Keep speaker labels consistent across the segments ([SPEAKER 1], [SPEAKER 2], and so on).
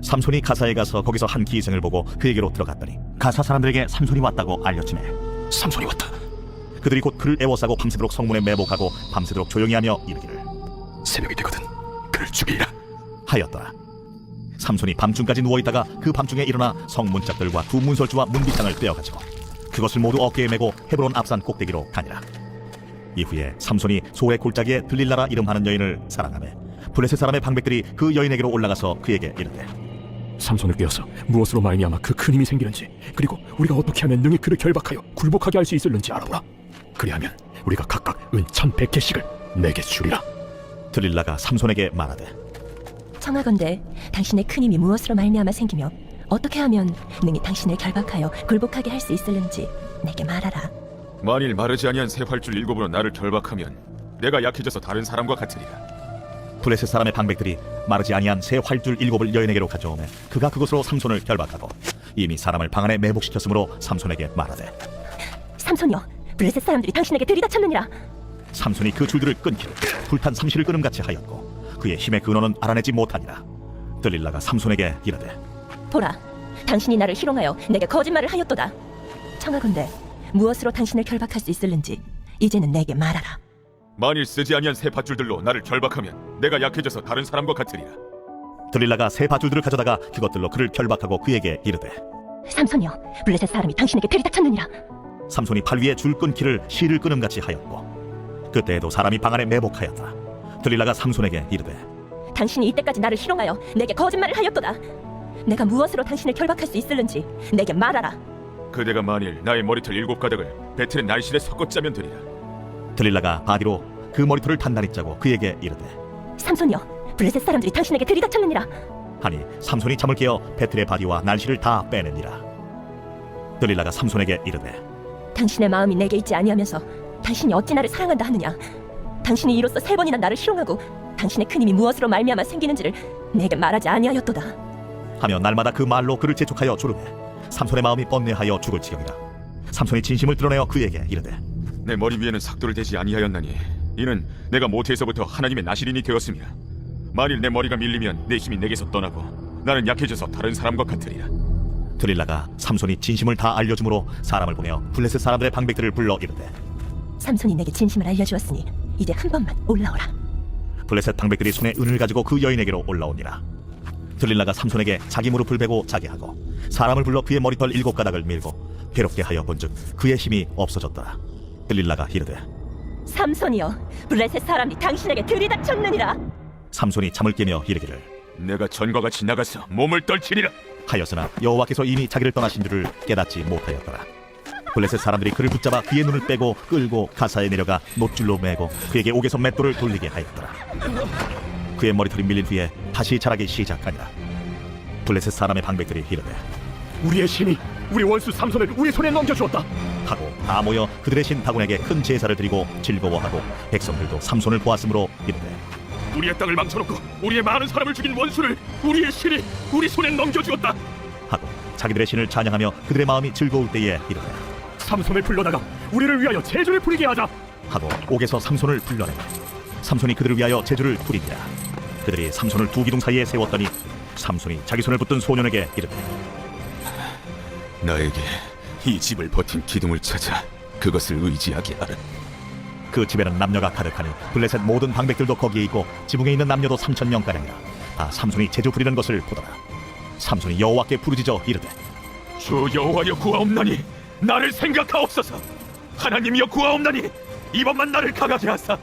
[SPEAKER 1] 삼손이 가사에 가서 거기서 한 기생을 보고 그에게로 들어갔더니 가사 사람들에게 삼손이 왔다고 알렸지매
[SPEAKER 2] 삼손이 왔다.
[SPEAKER 1] 그들이 곧 그를 애워싸고 밤새도록 성문에 매복하고 밤새도록 조용히 하며 이르기를
[SPEAKER 2] 새벽이 되거든 그를 죽이라
[SPEAKER 1] 하였더라. 삼손이 밤중까지 누워있다가 그 밤중에 일어나 성문짝들과 두 문설주와 문비장을 떼어가지고 그것을 모두 어깨에 메고 헤브론 앞산 꼭대기로 가니라. 이후에 삼손이 소의 골짜기에 들릴라라 이름하는 여인을 사랑하며 블레셋 사람의 방백들이 그 여인에게로 올라가서 그에게 이르되
[SPEAKER 2] 삼손을 깨어서 무엇으로 말미암아 그 큰 힘이 생기는지, 그리고 우리가 어떻게 하면 능히 그를 결박하여 굴복하게 할 수 있을는지 알아보라. 그리하면 우리가 각각 은 1,100개씩을 내게 주리라.
[SPEAKER 1] 들릴라가 삼손에게 말하되
[SPEAKER 3] 청하건대 당신의 큰 힘이 무엇으로 말미암아 생기며 어떻게 하면 능히 당신을 결박하여 굴복하게 할 수 있을는지 내게 말하라.
[SPEAKER 4] 만일 마르지 아니한 새 활줄 7으로 나를 결박하면 내가 약해져서 다른 사람과 같으리라.
[SPEAKER 1] 블레셋 사람의 방백들이 마르지 아니한 새 활줄 7을 여인에게로 가져오매 그가 그것으로 삼손을 결박하고 이미 사람을 방 안에 매복시켰으므로 삼손에게 말하되
[SPEAKER 3] 삼손이여, 블레셋 사람들이 당신에게 들이닥쳤느니라.
[SPEAKER 1] 삼손이 그 줄들을 끊기를 불탄 삼시를 끊음같이 하였고 그의 힘의 근원은 알아내지 못하니라. 들릴라가 삼손에게 이르되
[SPEAKER 3] 보라, 당신이 나를 희롱하여 내게 거짓말을 하였도다. 청하건대 무엇으로 당신을 결박할 수 있을는지 이제는 내게 말하라.
[SPEAKER 4] 만일 쓰지 아니한 새 밧줄들로 나를 결박하면 내가 약해져서 다른 사람과 같으리라.
[SPEAKER 1] 들릴라가 새 밧줄들을 가져다가 그것들로 그를 결박하고 그에게 이르되
[SPEAKER 3] 삼손이여, 블레셋 사람이 당신에게 들이닥쳤느니라.
[SPEAKER 1] 삼손이 팔 위에 줄 끊기를 실을 끊음같이 하였고 그때에도 사람이 방 안에 매복하였다. 들릴라가 삼손에게 이르되
[SPEAKER 3] 당신이 이때까지 나를 희롱하여 내게 거짓말을 하였도다. 내가 무엇으로 당신을 결박할 수 있을는지 내게 말하라.
[SPEAKER 4] 그대가 만일 나의 머리털 7가닥을 배틀의 날실에 섞어 짜면 되리라.
[SPEAKER 1] 들릴라가 바디로 그 머리털을 단단히 짜고 그에게 이르되
[SPEAKER 3] 삼손이여, 블레셋 사람들이 당신에게 들이닥쳤느니라.
[SPEAKER 1] 하니 삼손이 잠을 깨어 배틀의 바디와 날씨를 다 빼내니라. 들릴라가 삼손에게 이르되
[SPEAKER 3] 당신의 마음이 내게 있지 아니하면서 당신이 어찌 나를 사랑한다 하느냐. 당신이 이로써 3번이나 나를 희롱하고 당신의 큰 힘이 무엇으로 말미암아 생기는지를 내게 말하지 아니하였도다.
[SPEAKER 1] 하며 날마다 그 말로 그를 재촉하여 조르매 삼손의 마음이 뻔뇌하여 죽을 지경이라. 삼손이 진심을 드러내어 그에게 이르되
[SPEAKER 4] 내 머리 위에는 삭도를 대지 아니하였나니 이는 내가 모태에서부터 하나님의 나시린이 되었음이라. 만일 내 머리가 밀리면 내 힘이 내게서 떠나고 나는 약해져서 다른 사람과 같으리라.
[SPEAKER 1] 들릴라가 삼손이 진심을 다 알려주므로 사람을 보내어 블레셋 사람들의 방백들을 불러 이르되
[SPEAKER 3] 삼손이 내게 진심을 알려주었으니 이제 한 번만 올라오라.
[SPEAKER 1] 블레셋 방백들이 손에 은을 가지고 그 여인에게로 올라오니라. 들릴라가 삼손에게 자기 무릎을 베고 자게 하고 사람을 불러 그의 머리털 7가닥을 밀고 괴롭게 하여 본즉 그의 힘이 없어졌더라. 들릴라가 이르되
[SPEAKER 3] 삼손이여, 블레셋 사람이 당신에게 들이닥쳤느니라.
[SPEAKER 1] 삼손이 잠을 깨며 이르기를
[SPEAKER 4] 내가 전과 같이 나가서 몸을 떨치리라.
[SPEAKER 1] 하였으나 여호와께서 이미 자기를 떠나신 줄을 깨닫지 못하였더라. 블레셋 사람들이 그를 붙잡아 그의 눈을 빼고 끌고 가사에 내려가 놋줄로 매고 그에게 옥에서 맷돌을 돌리게 하였더라. 그의 머리털이 밀린 후에 다시 자라기 시작하니라. 블레셋 사람의 방백들이 이르되
[SPEAKER 2] 우리의 신이 우리 원수 삼손을 우리 손에 넘겨주었다
[SPEAKER 1] 하고 다 모여 그들의 신 다곤에게 큰 제사를 드리고 즐거워하고 백성들도 삼손을 보았으므로 이르되
[SPEAKER 2] 우리의 땅을 망쳐놓고 우리의 많은 사람을 죽인 원수를 우리의 신이 우리 손에 넘겨주었다.
[SPEAKER 1] 하고 자기들의 신을 찬양하며 그들의 마음이 즐거울 때에 이르되
[SPEAKER 2] 삼손을 불러다가 우리를 위하여 제주를 부리게 하자
[SPEAKER 1] 하고 옥에서 삼손을 불러내고 삼손이 그들을 위하여 제주를 부리니라. 그들이 삼손을 두 기둥 사이에 세웠더니 삼손이 자기 손을 붙든 소년에게 이르되
[SPEAKER 4] 나에게 이 집을 버틴 기둥을 찾아 그것을 의지하게 하라.
[SPEAKER 1] 그 집에는 남녀가 가득하니 블레셋 모든 방백들도 거기에 있고 지붕에 있는 남녀도 3,000명가량이라. 다 삼손이 제주 부리는 것을 보더라. 삼손이 여호와께 부르짖어 이르되
[SPEAKER 4] 주 여호와여 구하옵나니 나를 생각하옵소서. 하나님이여 구하옵나니 이번만 나를 강하게 하사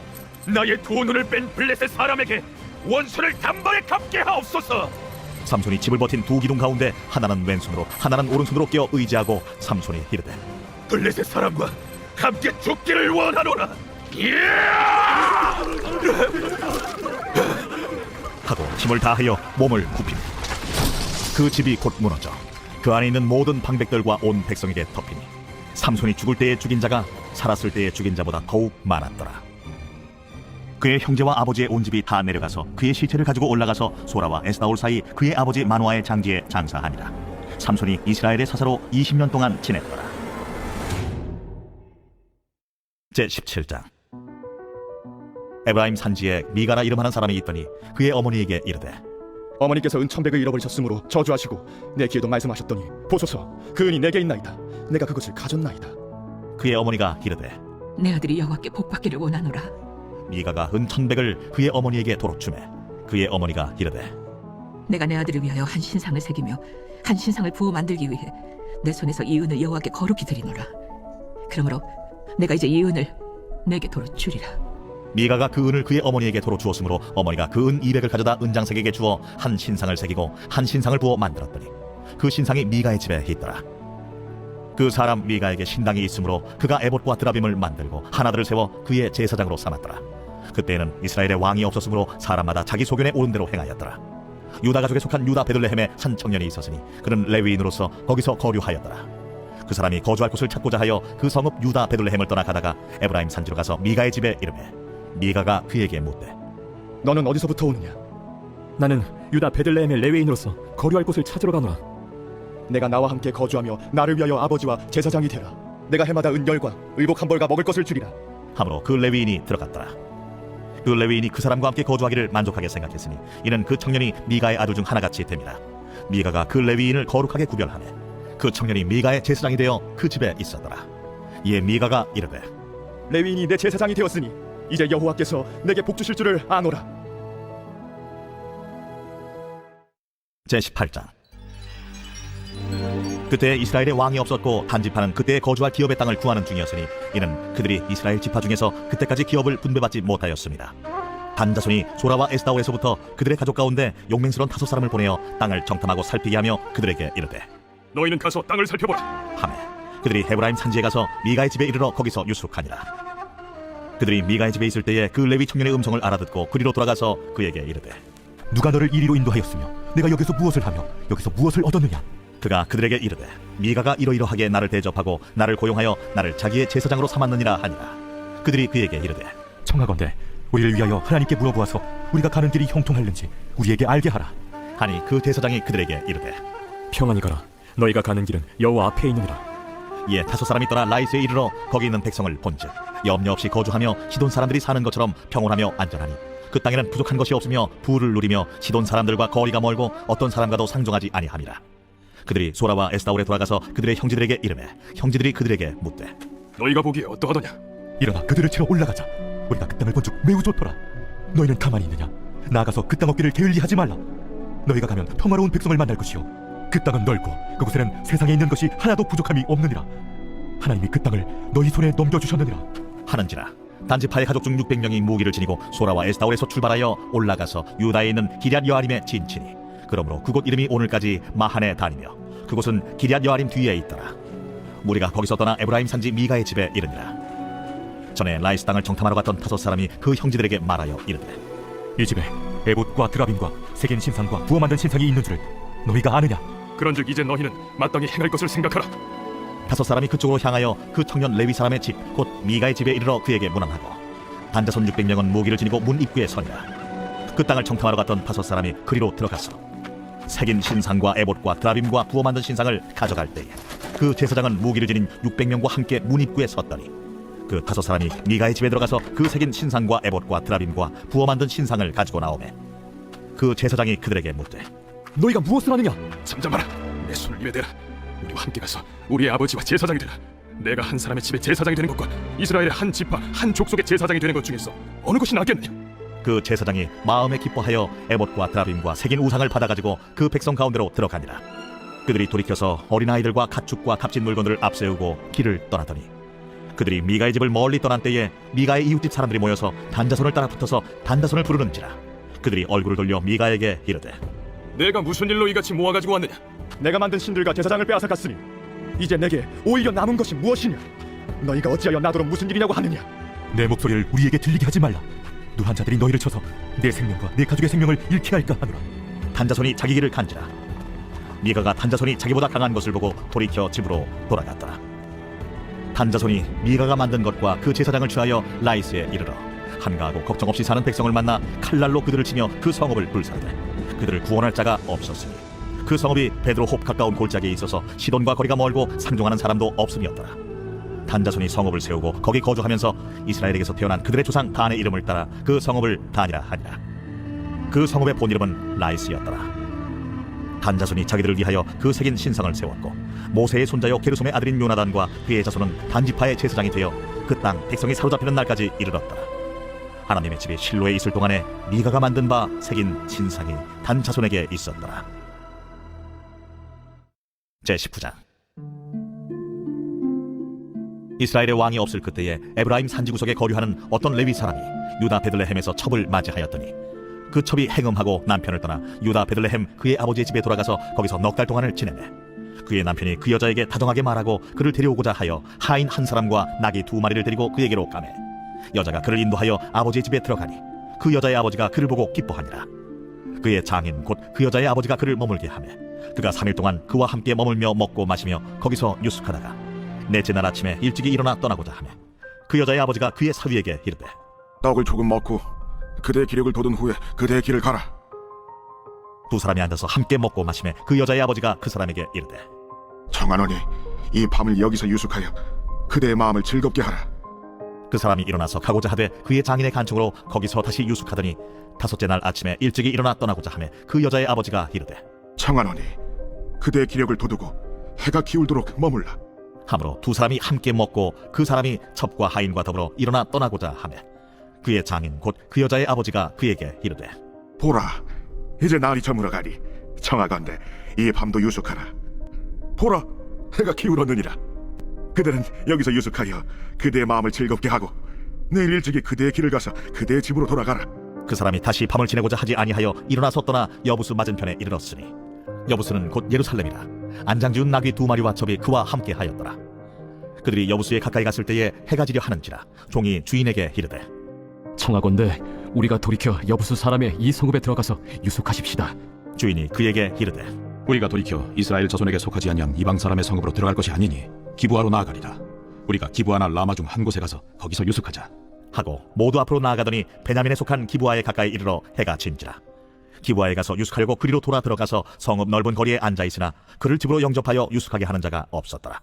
[SPEAKER 4] 나의 두 눈을 뺀 블레셋 사람에게 원수를 단번에 갚게 하옵소서.
[SPEAKER 1] 삼손이 집을 버틴 두 기둥 가운데 하나는 왼손으로 하나는 오른손으로 끼어 의지하고 삼손이 이르되
[SPEAKER 4] 블레셋 사람과 함께 죽기를 원하노라.
[SPEAKER 1] 하고 힘을 다하여 몸을 굽히니 그 집이 곧 무너져 그 안에 있는 모든 방백들과 온 백성에게 덮이니 삼손이 죽을 때에 죽인 자가 살았을 때에 죽인 자보다 더욱 많았더라. 그의 형제와 아버지의 온 집이 다 내려가서 그의 시체를 가지고 올라가서 소라와 에스다올 사이 그의 아버지 마노아의 장지에 장사하니라. 삼손이 이스라엘의 사사로 20년 동안 지냈더라. 제17장. 에브라임 산지에 미가라 이름하는 사람이 있더니 그의 어머니에게 이르되
[SPEAKER 5] 어머니께서 은천백을 잃어버리셨으므로 저주하시고 내 귀에도 말씀하셨더니 보소서 그 은이 내게 있나이다. 내가 그것을 가졌나이다.
[SPEAKER 1] 그의 어머니가 이르되
[SPEAKER 6] 내 아들이 여호와께 복받기를 원하노라.
[SPEAKER 1] 미가가 은천백을 그의 어머니에게 도로 주매 그의 어머니가 이르되
[SPEAKER 6] 내가 내 아들을 위하여 한 신상을 새기며 한 신상을 부어 만들기 위해 내 손에서 이 은을 여호와께 거룩히 드리노라. 그러므로 내가 이제 이 은을 내게 도로 주리라.
[SPEAKER 1] 미가가 그 은을 그의 어머니에게 도로 주었으므로 어머니가 그 은 200을 가져다 은장색에게 주어 한 신상을 새기고 한 신상을 부어 만들었더니 그 신상이 미가의 집에 있더라. 그 사람 미가에게 신당이 있으므로 그가 에봇과 드라빔을 만들고 하나들을 세워 그의 제사장으로 삼았더라. 그때에는 이스라엘의 왕이 없었으므로 사람마다 자기 소견에 옳은 대로 행하였더라. 유다 가족에 속한 유다 베들레헴에 한 청년이 있었으니 그는 레위인으로서 거기서 거류하였더라. 그 사람이 거주할 곳을 찾고자 하여 그 성읍 유다 베들레헴을 떠나 가다가 에브라임 산지로 가서 미가의 집에 이르매 미가가 그에게 묻되
[SPEAKER 5] 너는 어디서부터 오느냐?
[SPEAKER 2] 나는 유다 베들레헴의 레위인으로서 거류할 곳을 찾으러 가노라.
[SPEAKER 5] 내가 나와 함께 거주하며 나를 위하여 아버지와 제사장이 되라. 내가 해마다 은열과 의복 한 벌과 먹을 것을 주리라.
[SPEAKER 1] 하므로 그 레위인이 들어갔더라. 그 레위인이 그 사람과 함께 거주하기를 만족하게 생각했으니 이는 그 청년이 미가의 아들 중 하나같이 됨이라. 미가가 그 레위인을 거룩하게 구별하매 그 청년이 미가의 제사장이 되어 그 집에 있었더라. 이에 미가가 이르되
[SPEAKER 5] 레위인이 내 제사장이 되었으니 이제 여호와께서 내게 복 주실 줄을 아노라.
[SPEAKER 1] 제18장. 그때 이스라엘에 왕이 없었고 단지파는 그때 거주할 기업의 땅을 구하는 중이었으니 이는 그들이 이스라엘 지파 중에서 그때까지 기업을 분배받지 못하였습니다. 단 자손이 소라와 에스다올에서부터 그들의 가족 가운데 용맹스러운 5사람을 보내어 땅을 정탐하고 살피게 하며 그들에게 이르되
[SPEAKER 4] 너희는 가서 땅을 살펴보라.
[SPEAKER 1] 하매 그들이 헤브라임 산지에 가서 미가의 집에 이르러 거기서 유숙하니라. 그들이 미가의 집에 있을 때에 그 레위 청년의 음성을 알아듣고 그리로 돌아가서 그에게 이르되
[SPEAKER 7] 누가 너를 이리로 인도하였으며 내가 여기서 무엇을 하며 여기서 무엇을 얻었느냐?
[SPEAKER 1] 그가 그들에게 이르되 미가가 이러이러하게 나를 대접하고 나를 고용하여 나를 자기의 제사장으로 삼았느니라 하니라. 그들이 그에게 이르되
[SPEAKER 7] 청하건대 우리를 위하여 하나님께 물어보아서 우리가 가는 길이 형통할는지 우리에게 알게 하라.
[SPEAKER 1] 하니 그 제사장이 그들에게 이르되
[SPEAKER 2] 평안히 가라. 너희가 가는 길은 여호와 앞에 있느니라.
[SPEAKER 1] 이에 5사람이 떠나 라이스에 이르러 거기 있는 백성을 본즉 염려 없이 거주하며 시돈 사람들이 사는 것처럼 평온하며 안전하니 그 땅에는 부족한 것이 없으며 부를 누리며 시돈 사람들과 거리가 멀고 어떤 사람과도 상종하지 아니함이라. 그들이 소라와 에스다올에 돌아가서 그들의 형제들에게 이르매 형제들이 그들에게 묻되
[SPEAKER 4] 너희가 보기에 어떠하더냐?
[SPEAKER 7] 일어나 그들을 치러 올라가자. 우리가 그 땅을 본즉 매우 좋더라. 너희는 가만히 있느냐? 나가서 그 땅 얻기를 게을리하지 말라. 너희가 가면 평화로운 백성을 만날 것이요 그 땅은 넓고 그곳에는 세상에 있는 것이 하나도 부족함이 없느니라. 하나님이 그 땅을 너희 손에 넘겨주셨느니라
[SPEAKER 1] 하는지라. 단지파의 가족 중 600명이 무기를 지니고 소라와 에스다올에서 출발하여 올라가서 유다에 있는 기럇 여아림에 진치니 그러므로 그곳 이름이 오늘까지 마하네 다니며 그곳은 기럇 여아림 뒤에 있더라. 무리가 거기서 떠나 에브라임 산지 미가의 집에 이르니라. 전에 라이스 땅을 정탐하러 갔던 5사람이 그 형제들에게 말하여 이르되
[SPEAKER 7] 이 집에 에봇과 드라빔과 새긴 신상과 부어 만든 신상이 있는 줄을 너희가 아느냐?
[SPEAKER 4] 그런즉 이제 너희는 마땅히 행할 것을 생각하라.
[SPEAKER 1] 5사람이 그쪽으로 향하여 그 청년 레위 사람의 집 곧 미가의 집에 이르러 그에게 문안하고 단자손 600명은 무기를 지니고 문 입구에 서니라. 그 땅을 정탐하러 갔던 5사람이 그리로 들어갔어 새긴 신상과 에봇과 드라빔과 부어 만든 신상을 가져갈 때에 그 제사장은 무기를 지닌 600명과 함께 문 입구에 섰더니 그 5사람이 미가의 집에 들어가서 그 새긴 신상과 에봇과 드라빔과 부어 만든 신상을 가지고 나오매 그 제사장이 그들에게 묻되
[SPEAKER 2] 너희가 무엇을 하느냐?
[SPEAKER 4] 잠잠하라. 내 손을 입에 대라. 우리와 함께 가서 우리의 아버지와 제사장이 되라. 내가 한 사람의 집에 제사장이 되는 것과 이스라엘의 한 지파 한 족속의 제사장이 되는 것 중에서 어느 것이 낫겠느냐?
[SPEAKER 1] 그 제사장이 마음에 기뻐하여 에봇과 드라빔과 새긴 우상을 받아가지고 그 백성 가운데로 들어가니라. 그들이 돌이켜서 어린아이들과 가축과 값진 물건들을 앞세우고 길을 떠나더니 그들이 미가의 집을 멀리 떠난 때에 미가의 이웃집 사람들이 모여서 단자손을 따라 붙어서 단자손을 부르는지라. 그들이 얼굴을 돌려 미가에게 이르되
[SPEAKER 4] 내가 무슨 일로 이같이 모아가지고 왔느냐?
[SPEAKER 5] 내가 만든 신들과 제사장을 빼앗아 갔으니 이제 내게 오히려 남은 것이 무엇이냐? 너희가 어찌하여 나더러 무슨 일이냐고 하느냐?
[SPEAKER 7] 내 목소리를 우리에게 들리게 하지 말라. 누한 자들이 너희를 쳐서 내 생명과 내 가족의 생명을 잃게 할까 하노라.
[SPEAKER 1] 단자손이 자기 길을 간지라. 미가가 단자손이 자기보다 강한 것을 보고 돌이켜 집으로 돌아갔더라. 단자손이 미가가 만든 것과 그 제사장을 취하여 라이스에 이르러 한가하고 걱정 없이 사는 백성을 만나 칼날로 그들을 치며 그 성읍을 불사르되 그들을 구원할 자가 없었으니 그 성읍이 베드로홉 가까운 골짜기에 있어서 시돈과 거리가 멀고 상종하는 사람도 없음이었더라. 단자손이 성읍을 세우고 거기 거주하면서 이스라엘에게서 태어난 그들의 조상 단의 이름을 따라 그 성읍을 단이라 하니라. 그 성읍의 본 이름은 라이스였더라. 단 자손이 자기들을 위하여 그 새긴 신상을 세웠고 모세의 손자요 게르솜의 아들인 요나단과 그의 자손은 단지파의 제사장이 되어 그 땅 백성이 사로잡히는 날까지 이르렀더라. 하나님의 집이 실로에 있을 동안에 미가가 만든 바 새긴 신상이 단 자손에게 있었더라. 제19장. 이스라엘의 왕이 없을 그때에 에브라임 산지구석에 거류하는 어떤 레위 사람이 유다 베들레헴에서 첩을 맞이하였더니 그 첩이 행음하고 남편을 떠나 유다 베들레헴 그의 아버지의 집에 돌아가서 거기서 넉 달 동안을 지내매 그의 남편이 그 여자에게 다정하게 말하고 그를 데려오고자 하여 하인 한 사람과 나귀 2마리를 데리고 그에게로 가매 여자가 그를 인도하여 아버지의 집에 들어가니 그 여자의 아버지가 그를 보고 기뻐하니라. 그의 장인 곧 그 여자의 아버지가 그를 머물게 하매 그가 3일 동안 그와 함께 머물며 먹고 마시며 거기서 유숙하다가 넷째 날 아침에 일찍이 일어나 떠나고자 하매 그 여자의 아버지가 그의 사위에게 이르되
[SPEAKER 8] 떡을 조금 먹고 그대의 기력을 돋은 후에 그대의 길을 가라.
[SPEAKER 1] 두 사람이 앉아서 함께 먹고 마시매 그 여자의 아버지가 그 사람에게 이르되
[SPEAKER 8] 청하노니 이 밤을 여기서 유숙하여 그대의 마음을 즐겁게 하라.
[SPEAKER 1] 그 사람이 일어나서 가고자 하되 그의 장인의 간청으로 거기서 다시 유숙하더니 5째 날 아침에 일찍이 일어나 떠나고자 하매 그 여자의 아버지가 이르되
[SPEAKER 8] 청하노니 그대의 기력을 돋우고 해가 기울도록 머물라.
[SPEAKER 1] 하므로 두 사람이 함께 먹고 그 사람이 첩과 하인과 더불어 일어나 떠나고자 하매 그의 장인 곧 그 여자의 아버지가 그에게 이르되
[SPEAKER 8] 보라, 이제 날이 저물어가니 청하건대 이 밤도 유숙하라. 보라, 해가 기울었느니라. 그대는 여기서 유숙하여 그대의 마음을 즐겁게 하고 내일 일찍이 그대의 길을 가서 그대의 집으로 돌아가라.
[SPEAKER 1] 그 사람이 다시 밤을 지내고자 하지 아니하여 일어나서 떠나 여부스 맞은편에 이르렀으니 여부스는 곧 예루살렘이라. 안장지은 나귀 2마리와 첩이 그와 함께 하였더라. 그들이 여부스에 가까이 갔을 때에 해가 지려 하는지라 종이 주인에게 이르되
[SPEAKER 2] 청하건대 우리가 돌이켜 여부수 사람의 이 성읍에 들어가서 유숙하십시다.
[SPEAKER 1] 주인이 그에게 이르되
[SPEAKER 9] 우리가 돌이켜 이스라엘 자손에게 속하지 아니한 이방 사람의 성읍으로 들어갈 것이 아니니 기브아로 나아가리라. 우리가 기브아나 라마 중 한 곳에 가서 거기서 유숙하자
[SPEAKER 1] 하고 모두 앞으로 나아가더니 베냐민에 속한 기브아에 가까이 이르러 해가 진지라. 기브아에 가서 유숙하려고 그리로 돌아 들어가서 성읍 넓은 거리에 앉아 있으나 그를 집으로 영접하여 유숙하게 하는 자가 없었더라.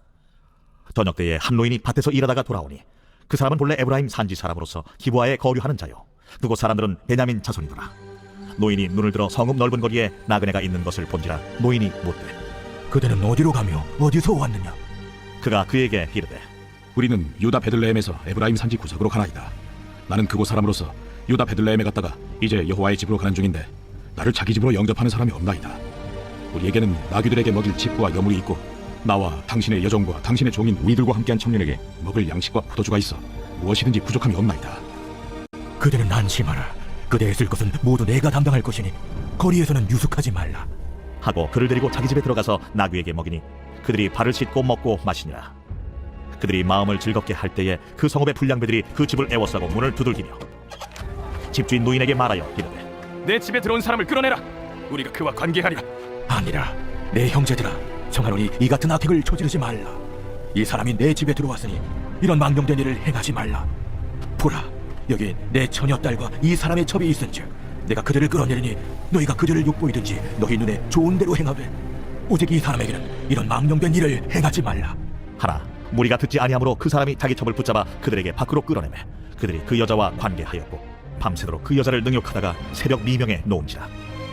[SPEAKER 1] 저녁 때에 한 노인이 밭에서 일하다가 돌아오니 그 사람은 본래 에브라임 산지 사람으로서 기브아에 거류하는 자요 그곳 사람들은 베냐민 자손이더라. 노인이 눈을 들어 성읍 넓은 거리에 나그네가 있는 것을 본지라 노인이 묻되
[SPEAKER 7] 그대는 어디로 가며 어디서 왔느냐?
[SPEAKER 1] 그가 그에게 이르되
[SPEAKER 9] 우리는 유다 베들레헴에서 에브라임 산지 구석으로 가나이다. 나는 그곳 사람으로서 유다 베들레헴에 갔다가 이제 여호와의 집으로 가는 중인데 나를 자기 집으로 영접하는 사람이 없나이다. 우리에게는 나귀들에게 먹일 집과 여물이 있고 나와 당신의 여종과 당신의 종인 우리들과 함께한 청년에게 먹을 양식과 포도주가 있어 무엇이든지 부족함이 없나이다.
[SPEAKER 7] 그대는 안심하라. 그대의 쓸 것은 모두 내가 담당할 것이니 거리에서는 유숙하지 말라.
[SPEAKER 1] 하고 그를 데리고 자기 집에 들어가서 나귀에게 먹이니 그들이 발을 씻고 먹고 마시니라. 그들이 마음을 즐겁게 할 때에 그 성읍의 불량배들이 그 집을 애워싸고 문을 두들기며 집주인 노인에게 말하여 이르되
[SPEAKER 4] 내 집에 들어온 사람을 끌어내라. 우리가 그와 관계하리라.
[SPEAKER 7] 아니라 내 형제들아, 청하노니 이 같은 악행을 저지르지 말라. 이 사람이 내 집에 들어왔으니 이런 망령된 일을 행하지 말라. 보라, 여기 내 처녀 딸과 이 사람의 첩이 있은즉 내가 그들을 끌어내리니 너희가 그들을 욕보이든지 너희 눈에 좋은 대로 행하되 오직 이 사람에게는 이런 망령된 일을 행하지 말라.
[SPEAKER 1] 하나 무리가 듣지 아니하므로 그 사람이 자기 첩을 붙잡아 그들에게 밖으로 끌어내매 그들이 그 여자와 관계하였고 밤새도록 그 여자를 능욕하다가 새벽 미명에 놓은지라.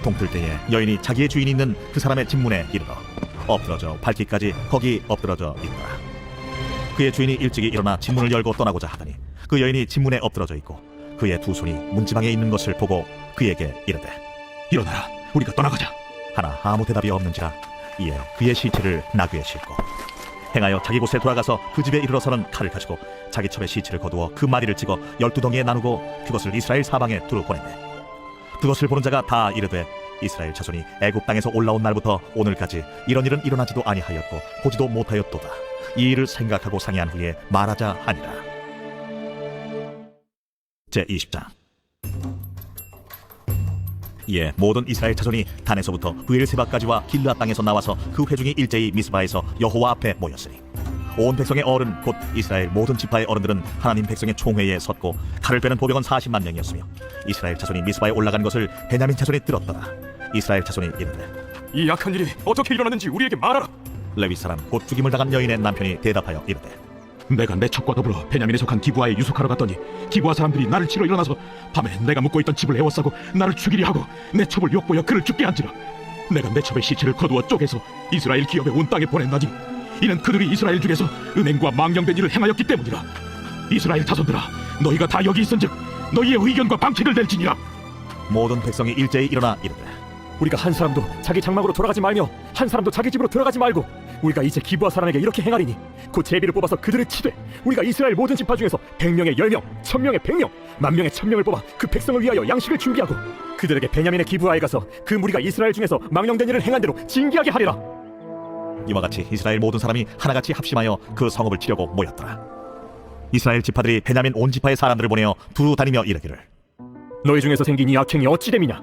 [SPEAKER 1] 동틀 때에 여인이 자기의 주인이 있는 그 사람의 집문에 이르러 엎드러져 밟기까지 거기 엎드러져 있더라. 그의 주인이 일찍이 일어나 집문을 열고 떠나고자 하더니 그 여인이 집문에 엎드러져 있고 그의 두 손이 문지방에 있는 것을 보고 그에게 이르되
[SPEAKER 9] 일어나라. 우리가 떠나가자.
[SPEAKER 1] 하나 아무 대답이 없는지라. 이에 그의 시체를 나귀에 싣고 행하여 자기 곳에 돌아가서 그 집에 이르러서는 칼을 가지고 자기 첩의 시체를 거두어 그 마리를 찍어 12덩이에 나누고 그것을 이스라엘 사방에 두루 보내매 그것을 보는 자가 다 이르되 이스라엘 자손이 애굽 땅에서 올라온 날부터 오늘까지 이런 일은 일어나지도 아니하였고 보지도 못하였도다. 이 일을 생각하고 상의한 후에 말하자 하니라. 제20장. 이에 모든 이스라엘 자손이 단에서부터 브엘세바까지와 길르앗 땅에서 나와서 그 회중이 일제히 미스바에서 여호와 앞에 모였으니 온 백성의 어른 곧 이스라엘 모든 지파의 어른들은 하나님 백성의 총회에 섰고 칼을 빼는 보병은 40만 명이었으며 이스라엘 자손이 미스바에 올라간 것을 베냐민 자손이 들었더라. 이스라엘 자손이 이르되
[SPEAKER 4] 이 악한 일이 어떻게 일어났는지 우리에게 말하라.
[SPEAKER 1] 레위 사람 곧 죽임을 당한 여인의 남편이 대답하여 이르되
[SPEAKER 9] 내가 내 첩과 더불어 베냐민에 속한 기브아에 유숙하러 갔더니 기브아 사람들이 나를 치러 일어나서 밤에 내가 묵고 있던 집을 에워싸고 나를 죽이려 하고 내 첩을 욕보여 그를 죽게 한지라. 내가 내 첩의 시체를 거두어 쪼개서 이스라엘 기업에 온 땅에 보냈나니 이는 그들이 이스라엘 중에서 음행과 망령된 일을 행하였기 때문이라. 이스라엘 자손들아, 너희가 다 여기 있은즉 너희의 의견과 방책을 낼지니라.
[SPEAKER 1] 모든 백성이 일제히 일어나 이르되
[SPEAKER 2] 우리가 한 사람도 자기 장막으로 돌아가지 말며 한 사람도 자기 집으로 돌아가지 말고 우리가 이제 기브아 사람에게 이렇게 행하리니 곧 제비를 뽑아서 그들을 치되 우리가 이스라엘 모든 지파 중에서 100명에 10명, 1000명에 100명, 10,000명에 1000명을 뽑아 그 백성을 위하여 양식을 준비하고 그들에게 베냐민의 기브아에 가서 그 무리가 이스라엘 중에서 망령된 일을 행한 대로 징계하게 하리라.
[SPEAKER 1] 이와 같이 이스라엘 모든 사람이 하나같이 합심하여 그 성읍을 치려고 모였더라. 이스라엘 지파들이 베냐민 온 지파의 사람들을 보내어 두루 다니며 이르기를
[SPEAKER 2] 너희 중에서 생긴 이 악행이 어찌 됨이냐?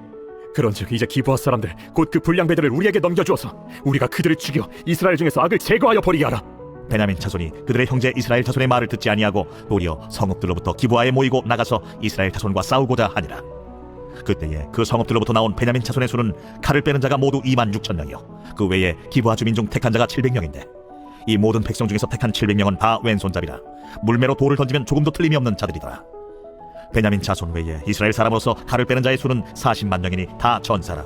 [SPEAKER 2] 그런즉 이제 기브아 사람들 곧 그 불량배들을 우리에게 넘겨주어서 우리가 그들을 죽여 이스라엘 중에서 악을 제거하여 버리게 하라.
[SPEAKER 1] 베냐민 자손이 그들의 형제 이스라엘 자손의 말을 듣지 아니하고 도리어 성읍들로부터 기브아에 모이고 나가서 이스라엘 자손과 싸우고자 하니라. 그때에 그 성읍들로부터 나온 베냐민 자손의 수는 칼을 빼는 자가 모두 26,000명이요 그 외에 기브아 주민 중 택한 자가 700명인데 이 모든 백성 중에서 택한 700명은 다 왼손잡이라 물매로 돌을 던지면 조금도 틀림이 없는 자들이더라. 베냐민 자손 외에 이스라엘 사람으로서 칼을 빼는 자의 수는 40만 명이니 다 전사라.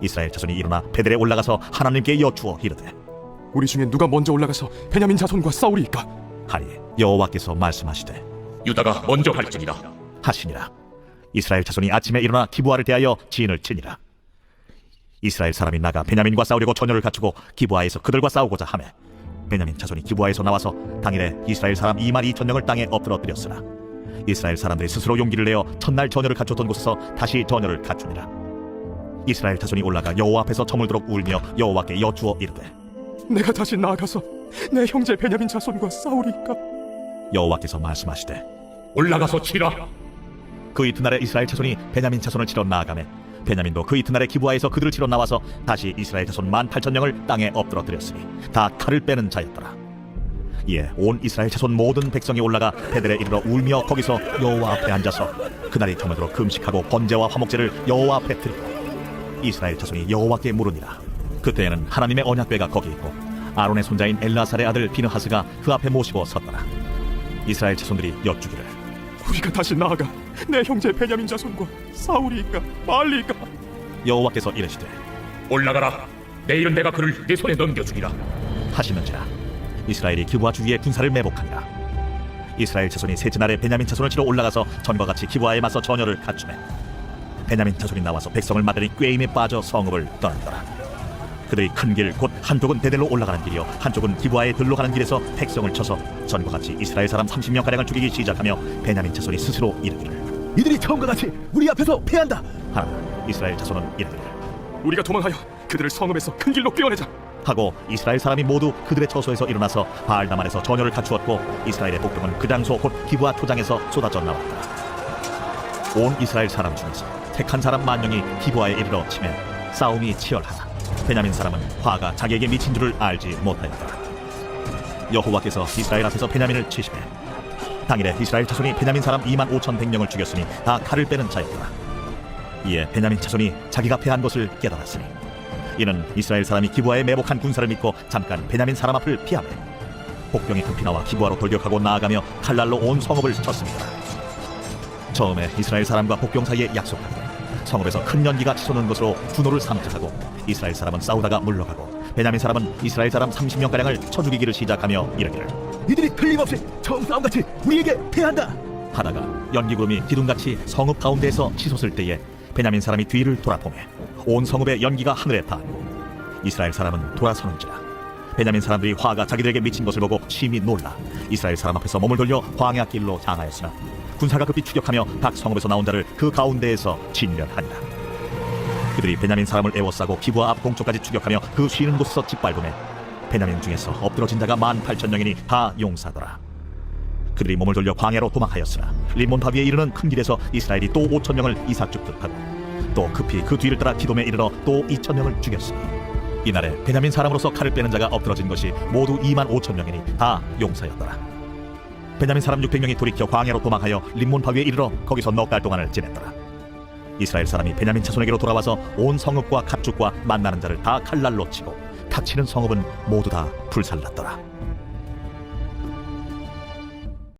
[SPEAKER 1] 이스라엘 자손이 일어나 베델에 올라가서 하나님께 여쭈어 이르되
[SPEAKER 5] 우리 중에 누가 먼저 올라가서 베냐민 자손과 싸우리이까?
[SPEAKER 1] 하니 여호와께서 말씀하시되
[SPEAKER 4] 유다가 먼저 갈지니라
[SPEAKER 1] 하시니라. 이스라엘 자손이 아침에 일어나 기브아를 대하여 진을 치니라. 이스라엘 사람이 나가 베냐민과 싸우려고 전열을 갖추고 기브아에서 그들과 싸우고자 하매 베냐민 자손이 기브아에서 나와서 당일에 이스라엘 사람 22,000명을 땅에 엎드러뜨렸으나 이스라엘 사람들이 스스로 용기를 내어 첫날 전열을 갖췄던 곳에서 다시 전열을 갖추니라. 이스라엘 자손이 올라가 여호와 앞에서 저물도록 울며 여호와께 여쭈어 이르되
[SPEAKER 5] 내가 다시 나아가서 내 형제 베냐민 자손과 싸우리이까?
[SPEAKER 1] 여호와께서 말씀하시되
[SPEAKER 4] 올라가서 치라.
[SPEAKER 1] 그 이튿날에 이스라엘 자손이 베냐민 자손을 치러 나아가매 베냐민도 그 이튿날에 기브아에서 그들을 치러 나와서 다시 이스라엘 자손 18,000명을 땅에 엎드러뜨렸으니 다 칼을 빼는 자였더라. 이에 온 이스라엘 자손 모든 백성이 올라가 베델에 이르러 울며 거기서 여호와 앞에 앉아서 그날이 저물도록 금식하고 번제와 화목제를 여호와 앞에 드리고 이스라엘 자손이 여호와께 물으니라. 그때에는 하나님의 언약궤가 거기 있고 아론의 손자인 엘라살의 아들 비느하스가 그 앞에 모시고 섰더라. 이스라엘 자손들이 여쭈기를
[SPEAKER 5] 우리가 다시 나아가 내 형제 베냐민 자손과 싸우리이까 말리이까?
[SPEAKER 1] 여호와께서 이르시되
[SPEAKER 4] 올라가라. 내일은 내가 그를 네 손에 넘겨주리라
[SPEAKER 1] 하시는지라. 이스라엘이 기브아 주위에 군사를 매복하니라. 이스라엘 자손이 셋째 날에 베냐민 자손을 치러 올라가서 전과 같이 기브아에 맞서 전열을 갖추매 베냐민 자손이 나와서 백성을 맞으니 꾀임에 빠져 성읍을 떠났더라. 그들이 큰 길 곧 한쪽은 베델로 올라가는 길이요 한쪽은 기브아에 들로 가는 길에서 백성을 쳐서 전과 같이 이스라엘 사람 30명가량을 죽이기 시작하며 베냐민 자손이 스스로 이르기를
[SPEAKER 7] 이들이 처음과 같이 우리 앞에서 패한다.
[SPEAKER 1] 하나 이스라엘 자손은 이르기를
[SPEAKER 5] 우리가 도망하여 그들을 성읍에서 큰 길로 끌어내자.
[SPEAKER 1] 하고 이스라엘 사람이 모두 그들의 처소에서 일어나서 바알다만에서 전열을 갖추었고 이스라엘의 복병은 그 장소 곧 기브아 초장에서 쏟아져 나왔다. 온 이스라엘 사람 중에서 택한 사람 10,000명이 기브아에 이르러 치매 싸움이 치열하다. 베냐민 사람은 화가 자기에게 미친 줄을 알지 못하였다. 여호와께서 이스라엘 앞에서 베냐민을 치시매 당일에 이스라엘 자손이 베냐민 사람 25,100명을 죽였으니 다 칼을 빼는 자였더라. 이에 베냐민 자손이 자기가 패한 것을 깨달았으니 이는 이스라엘 사람이 기브아에 매복한 군사를 믿고 잠깐 베냐민 사람 앞을 피하매 복병이 급히 나와 기브아로 돌격하고 나아가며 칼날로 온 성읍을 쳤습니다. 처음에 이스라엘 사람과 복병 사이에 약속하되 성읍에서 큰 연기가 치솟는 것으로 분노를 삼작하고 이스라엘 사람은 싸우다가 물러가고 베냐민 사람은 이스라엘 사람 30명가량을 쳐 죽이기를 시작하며 이르기를
[SPEAKER 7] 이들이 틀림없이 처음 싸움같이 우리에게 패한다.
[SPEAKER 1] 하다가 연기구름이 기둥같이 성읍 가운데에서 치솟을 때에 베냐민 사람이 뒤를 돌아보매 온 성읍의 연기가 하늘에 닿고 이스라엘 사람은 돌아서는지라. 베냐민 사람들이 화가 자기들에게 미친 것을 보고 심히 놀라 이스라엘 사람 앞에서 몸을 돌려 광야 길로 향하였으나 군사가 급히 추격하며 각 성읍에서 나온 자를 그 가운데에서 진멸하니라. 그들이 베냐민 사람을 에워싸고 기브아 앞 동쪽까지 추격하며 그 쉬는 곳에서 짓밟음에 베냐민 중에서 엎드러진 자가 18,000명이니 다 용사더라. 그들이 몸을 돌려 광야로 도망하였으나 림몬 바위에 이르는 큰 길에서 이스라엘이 또 5,000명을 이삭죽듯하고 또 급히 그 뒤를 따라 기돔에 이르러 또 2,000명을 죽였으니 이날에 베냐민 사람으로서 칼을 빼는 자가 엎드러진 것이 모두 25,000명이니 다 용사였더라. 베냐민 사람 600명이 돌이켜 광야로 도망하여 림몬 바위에 이르러 거기서 넉 달 동안을 지냈더라. 이스라엘 사람이 베냐민 자손에게로 돌아와서 온 성읍과 가축과 만나는 자를 다 칼날로 치고 탁치는 성읍은 모두 다 불살랐더라.